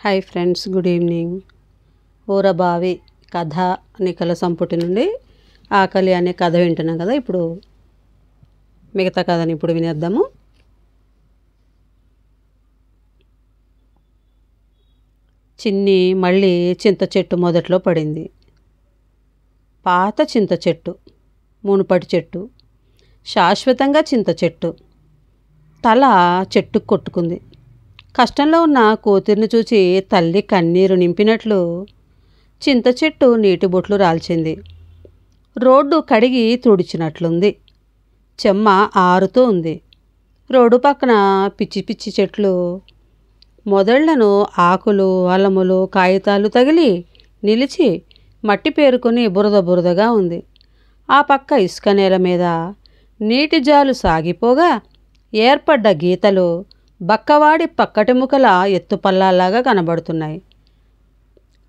Hi friends, good evening. ఊరబావి కథ నికల సంపుటి నుండి ఆకలి అనే కథ వింటున్నాం కదా. ఇప్పుడు మిగతా కథని ఇప్పుడు వినేద్దాము. చిన్ని మళ్ళీ చింత చెట్టు మొదట్లో పడింది. పాత చింత చెట్టు, మునుపటి చెట్టు, శాశ్వతంగా చింత చెట్టు. తల చెట్టుకు కొట్టుకుంది. కష్టంలో ఉన్న కూతుర్ని చూచి తల్లి కన్నీరు నింపినట్లు చింత చెట్టు నీటి బొట్లు రాల్చింది. రోడ్డు కడిగి తుడిచినట్లుంది. చెమ్మ ఆరుతూ ఉంది. రోడ్డు పక్కన పిచ్చి పిచ్చి చెట్లు మొదళ్లను ఆకులు, అలములు, కాగితాలు తగిలి నిలిచి మట్టి పేరుకొని బురద బురదగా ఉంది. ఆ పక్క ఇసుక నేల మీద నీటి జాలు సాగిపోగా ఏర్పడ్డ గీతలు బక్కవాడి పక్కటి ముఖల ఎత్తుపల్లాలాగా కనబడుతున్నాయి.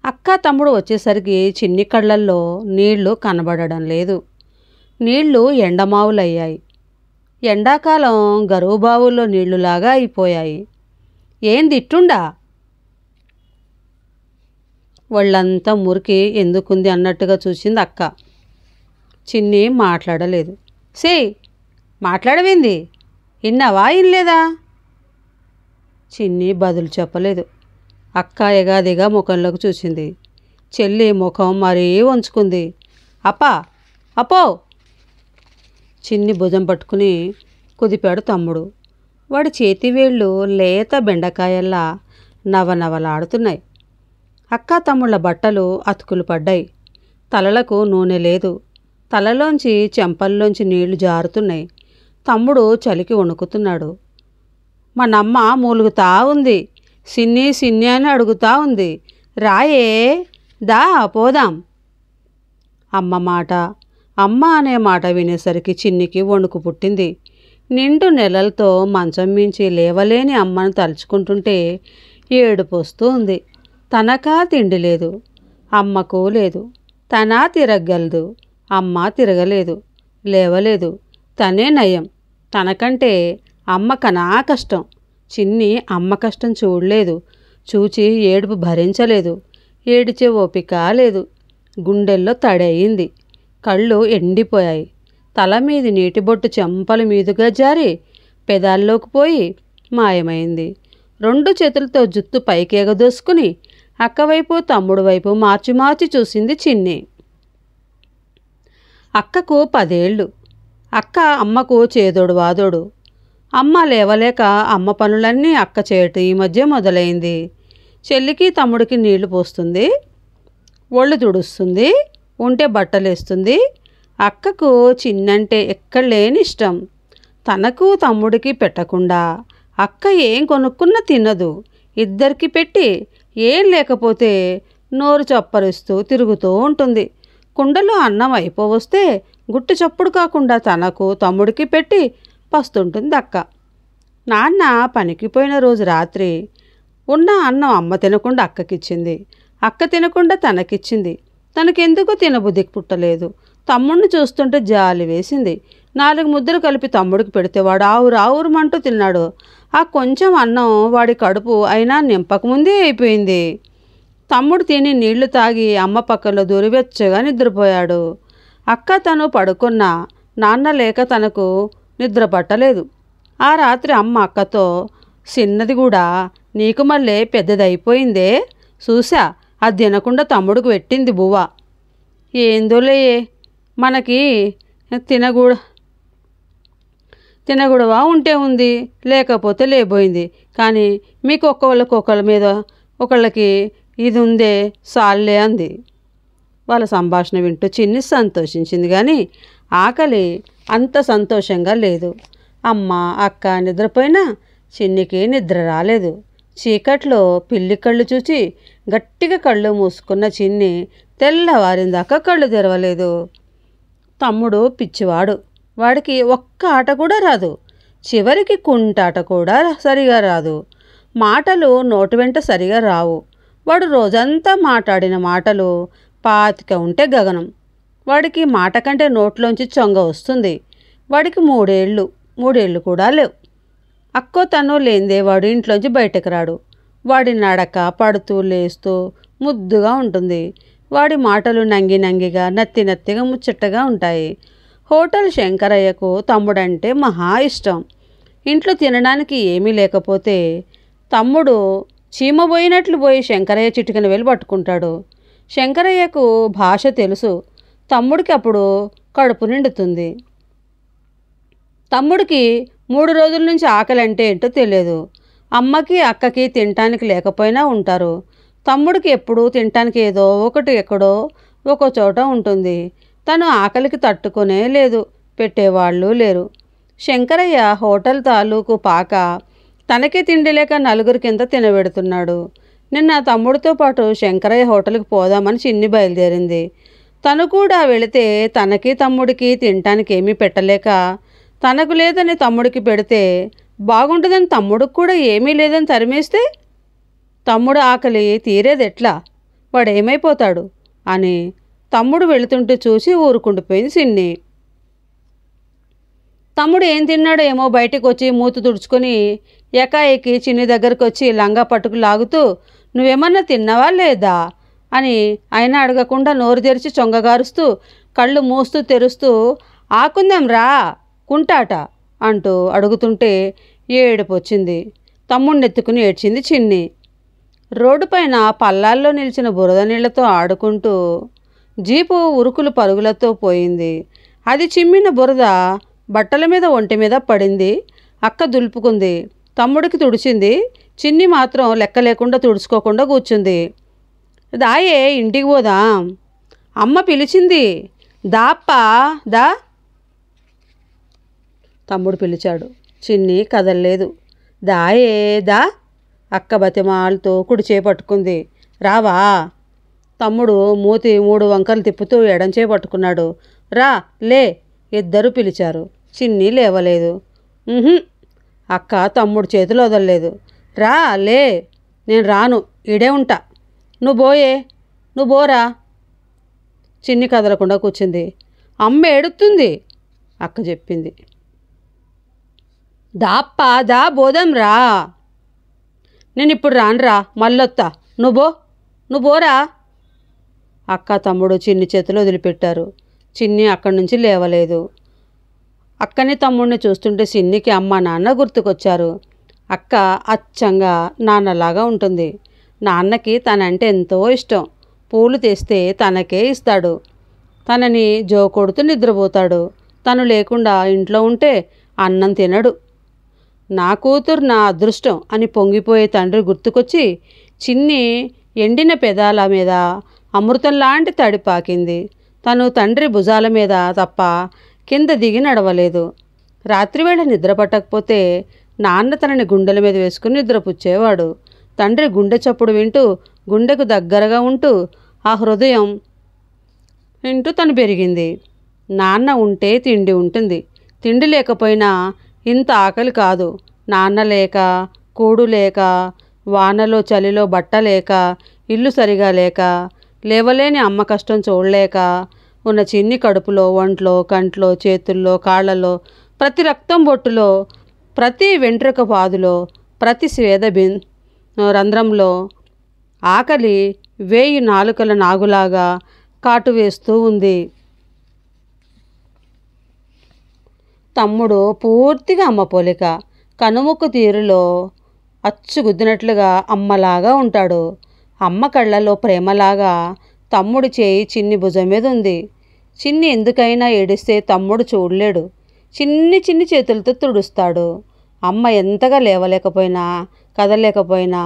అక్క తమ్ముడు వచ్చేసరికి చిన్ని కళ్ళల్లో నీళ్లు కనబడడం లేదు. నీళ్లు ఎండమావులయ్యాయి. ఎండాకాలం గరువు బావుల్లో నీళ్లులాగా అయిపోయాయి. ఏందిట్టుండా? వాళ్ళంతా మురికి ఎందుకుంది అన్నట్టుగా చూసింది అక్క. చిన్ని మాట్లాడలేదు. సే మాట్లాడవేంది? ఇన్నావా ఇన్లేదా? చిన్ని బదులు చెప్పలేదు. అక్క ఎగాదిగా ముఖంలోకి చూసింది. చెల్లి ముఖం మరీ వంచుకుంది. అప్పా అప్పో! చిన్ని భుజం పట్టుకుని కుదిపాడు తమ్ముడు. వాడి చేతివేళ్ళు లేత బెండకాయల్లా నవనవలాడుతున్నాయి. అక్క తమ్ముళ్ళ బట్టలు అతుకులు పడ్డాయి. తలలకు నూనె లేదు. తలలోంచి చెంపల్లోంచి నీళ్లు జారుతున్నాయి. తమ్ముడు చలికి వణుకుతున్నాడు. మనమ్మ మూలుగుతా ఉంది. సిన్ని సిన్ని అని అడుగుతా ఉంది. రాయే, దా పోదాం. అమ్మ మాట, అమ్మ అనే మాట వినేసరికి చిన్నికి వణుకు పుట్టింది. నిండు నెలలతో మంచం మించి లేవలేని అమ్మను తలుచుకుంటుంటే ఏడుపు వస్తూ ఉంది. తనకా తిండి లేదు, అమ్మకు లేదు. తనా తిరగలదు, అమ్మ తిరగలేదు, లేవలేదు. తనే నయం. తనకంటే అమ్మ కనా కష్టం. చిన్ని అమ్మ కష్టం చూడలేదు. చూచి ఏడుపు భరించలేదు. ఏడిచే ఓపిక లేదు. గుండెల్లో తడయింది. కళ్ళు ఎండిపోయాయి. తల మీది నీటి బొట్టు చెంపల మీదుగా జారి పెదాల్లోకి పోయి మాయమైంది. రెండు చేతులతో జుత్తు పైకి ఎగదోసుకుని అక్కవైపు తమ్ముడు వైపు మార్చి మార్చి చూసింది చిన్ని. అక్కకు 10 ఏళ్ళు. అక్క అమ్మకు చేదోడు వాదోడు. అమ్మ లేవలేక అమ్మ పనులన్నీ అక్క చేయటం ఈ మధ్య మొదలైంది. చెల్లికి తమ్ముడికి నీళ్లు పోస్తుంది, ఒళ్ళు తుడుస్తుంది, ఉంటే బట్టలేస్తుంది. అక్కకు చిన్నంటే ఎక్కడలేని ఇష్టం. తనకు తమ్ముడికి పెట్టకుండా అక్క ఏం కొనుక్కున్నా తినదు. ఇద్దరికి పెట్టి ఏం లేకపోతే నోరు చప్పరిస్తూ తిరుగుతూ ఉంటుంది. కుండలో అన్నం అయిపోవస్తే గుట్టు చప్పుడు కాకుండా తనకు తమ్ముడికి పెట్టి పస్తుంటుంది అక్క. నాన్న పనికిపోయిన రోజు రాత్రి ఉన్న అన్నం అమ్మ తినకుండా అక్కకిచ్చింది. అక్క తినకుండా తనకిచ్చింది. తనకెందుకు తినబుద్ధికి పుట్టలేదు. తమ్ముడిని చూస్తుంటే జాలి వేసింది. 4 ముద్దలు కలిపి తమ్ముడికి పెడితే వాడు ఆవురుమంటూ తిన్నాడు. ఆ కొంచెం అన్నం వాడి కడుపు అయినా నింపకముందే అయిపోయింది. తమ్ముడు తిని నీళ్లు తాగి అమ్మ పక్కలో దూరివెచ్చగా నిద్రపోయాడు. అక్క తను పడుకున్నా నాన్న లేక తనకు నిద్ర పట్టలేదు. ఆ రాత్రి అమ్మ అక్కతో, చిన్నది కూడా నీకు మళ్ళీ పెద్దదైపోయిందే, చూసా అది తినకుండా తమ్ముడికి పెట్టింది బువ్వ. ఏందోలే, మనకి తినగూడవా ఉంటే ఉంది, లేకపోతే లేబోయింది. కానీ మీకు ఒకళ్ళ మీద ఒకళ్ళకి ఇది ఉందే సాల్లే అంది. వాళ్ళ సంభాషణ వింటూ చిన్ని సంతోషించింది. కానీ ఆకలి అంత సంతోషంగా లేదు. అమ్మ అక్క నిద్రపోయినా చిన్నికి నిద్ర రాలేదు. చీకట్లో పిల్లి కళ్ళు చూచి గట్టిగా కళ్ళు మూసుకున్న చిన్ని తెల్లవారిందాకా కళ్ళు తెరవలేదు. తమ్ముడు పిచ్చివాడు. వాడికి ఒక్క ఆట కూడా రాదు. చివరికి కుంటాట కూడా సరిగా రాదు. మాటలు నోటి వెంట సరిగా రావు. వాడు రోజంతా మాట్లాడిన మాటలు 25 ఉంటే గగనం. వాడికి మాట కంటే నోట్లోంచి చొంగ వస్తుంది. వాడికి 3 ఏళ్ళు కూడా లేవు. అక్కో తను లేందే వాడు ఇంట్లోంచి బయటకు రాడు. వాడి నడక పడుతూ లేస్తూ ముద్దుగా ఉంటుంది. వాడి మాటలు నంగి నంగిగా నత్తి నత్తిగా ముచ్చటగా ఉంటాయి. హోటల్ శంకరయ్యకు తమ్ముడంటే మహా ఇష్టం. ఇంట్లో తినడానికి ఏమీ లేకపోతే తమ్ముడు చీమబోయినట్లు పోయి శంకరయ్య చిటికెన వెళ్ళి పట్టుకుంటాడు. శంకరయ్యకు భాష తెలుసు. తమ్ముడికి అప్పుడు కడుపు నిండుతుంది. తమ్ముడికి 3 రోజుల నుంచి ఆకలి అంటే ఏంటో తెలియదు. అమ్మకి అక్కకి తినటానికి లేకపోయినా ఉంటారు. తమ్ముడికి ఎప్పుడూ తినటానికి ఏదో ఒకటి ఎక్కడో ఒక చోట ఉంటుంది. తను ఆకలికి తట్టుకునే లేదు, పెట్టేవాళ్ళు లేరు. శంకరయ్య హోటల్ తాలూకు పాక తనకే తిండి లేక 4 కింద తినబెడుతున్నాడు. నిన్న తమ్ముడితో పాటు శంకరయ్య హోటల్కి పోదామని చిన్ని బయలుదేరింది. తను కూడా వెళితే తనకి తమ్ముడికి తినటానికి ఏమీ పెట్టలేక తనకు లేదని తమ్ముడికి పెడితే బాగుంటుందని తమ్ముడికి కూడా ఏమీ లేదని తరిమేస్తే తమ్ముడు ఆకలి తీరేదెట్లా, వాడేమైపోతాడు అని తమ్ముడు వెళుతుంటే చూసి ఊరుకుండిపోయింది చిన్ని. తమ్ముడు ఏం తిన్నాడో ఏమో బయటకు వచ్చి మూతి తుడుచుకొని ఏకాఏకి చిన్ని దగ్గరకు వచ్చి లంగా పట్టుకు లాగుతూ నువ్వేమన్నా తిన్నావా లేదా అని ఆయన అడగకుండా నోరు తెరిచి చొంగగారుస్తూ కళ్ళు మూస్తూ తెరుస్తూ ఆకుందాం రా కుంటాట అంటూ అడుగుతుంటే ఏడుపు వచ్చింది. తమ్ముడినెత్తుకుని ఏడ్చింది చిన్ని. రోడ్డుపైన పల్లాల్లో నిలిచిన బురద నీళ్లతో ఆడుకుంటూ జీపు ఉరుకులు పరుగులతో పోయింది. అది చిమ్మిన బురద బట్టల మీద ఒంటి మీద పడింది. అక్క దులుపుకుంది, తమ్ముడికి తుడిచింది. చిన్ని మాత్రం లెక్క లేకుండా తుడుచుకోకుండా కూర్చుంది. దాయే ఇంటికి పోదాం, అమ్మ పిలిచింది, దాప్పా దా. తమ్ముడు పిలిచాడు. చిన్ని కదలలేదు. దాయే దా. అక్క బతిమాలతో కుడిచే పట్టుకుంది. రావా. తమ్ముడు మూతి 3 వంకలు తిప్పుతూ ఎడంచే పట్టుకున్నాడు. రా లే. ఇద్దరు పిలిచారు. చిన్ని లేవలేదు. అక్క తమ్ముడు చేతులు వదలలేదు. రా లే. నేను రాను, ఈడే ఉంటా. నువ్వు బోరా. చిన్ని కదలకుండా కూర్చుంది. అమ్మ ఏడుతుంది అక్క చెప్పింది. దాప్పా దా బోదాం రా. నేను ఇప్పుడు రానురా, మళ్ళొత్తా. నువ్వు బోరా. అక్క తమ్ముడు చిన్ని చేతులు వదిలిపెట్టారు. చిన్ని అక్కడి నుంచి లేవలేదు. అక్కని తమ్ముడిని చూస్తుంటే చిన్నికి అమ్మ నాన్న గుర్తుకొచ్చారు. అక్క అచ్చంగా నాన్నలాగా ఉంటుంది. నాన్నకి తనంటే ఎంతో ఇష్టం. పూలు తెస్తే తనకే ఇస్తాడు. తనని జోకొడుతూ నిద్రపోతాడు. తను లేకుండా ఇంట్లో ఉంటే అన్నం తినడు. నా కూతురు నా అదృష్టం అని పొంగిపోయే తండ్రి గుర్తుకొచ్చి చిన్ని ఎండిన పెదాల మీద అమృతం లాంటి తడి పాకింది. తను తండ్రి భుజాల మీద తప్ప కింద దిగి నడవలేదు. రాత్రివేళ నిద్ర పట్టకపోతే నాన్న తనని గుండెల మీద వేసుకుని నిద్రపుచ్చేవాడు. తండ్రి గుండె చప్పుడు వింటూ గుండెకు దగ్గరగా ఉంటూ ఆ హృదయం వింటూ తను పెరిగింది. నాన్న ఉంటే తిండి ఉంటుంది, తిండి లేకపోయినా ఇంత ఆకలి కాదు. నాన్న లేక, కూడు లేక, వానలో చలిలో బట్ట లేక, ఇల్లు సరిగా లేక, లేవలేని అమ్మ కష్టం చూడలేక ఉన్న చిన్ని కడుపులో, ఒంట్లో, కంట్లో, చేతుల్లో, కాళ్ళలో, ప్రతి రక్తం బొట్టులో, ప్రతి వెంట్రుక పాదులో, ప్రతి స్వేద రంధ్రంలో ఆకలి 1000 నాలుకల నాగులాగా కాటు వేస్తూ ఉంది. తమ్ముడు పూర్తిగా అమ్మ పోలిక. కనుముక్కు తీరులో అచ్చుగుద్దినట్లుగా అమ్మలాగా ఉంటాడు. అమ్మ కళ్ళలో ప్రేమలాగా తమ్ముడి చేయి చిన్ని భుజం మీద ఉంది. చిన్ని ఎందుకైనా ఏడిస్తే తమ్ముడు చూడలేడు. చిన్ని చిన్ని చేతులతో తుడుస్తాడు. అమ్మ ఎంతగా లేవలేకపోయినా కదలేకపోయినా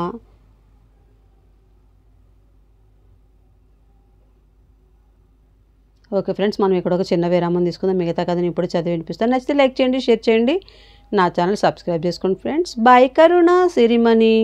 ఓకే ఫ్రెండ్స్, మనం ఇక్కడ ఒక చిన్న విరామం తీసుకుందాం. మిగతా కథని ఇప్పుడు చదివి వినిపిస్తాను. నచ్చితే లైక్ చేయండి, షేర్ చేయండి, నా ఛానల్ సబ్స్క్రైబ్ చేసుకోండి ఫ్రెండ్స్. బాయ్. కరుణ సిరిమణి.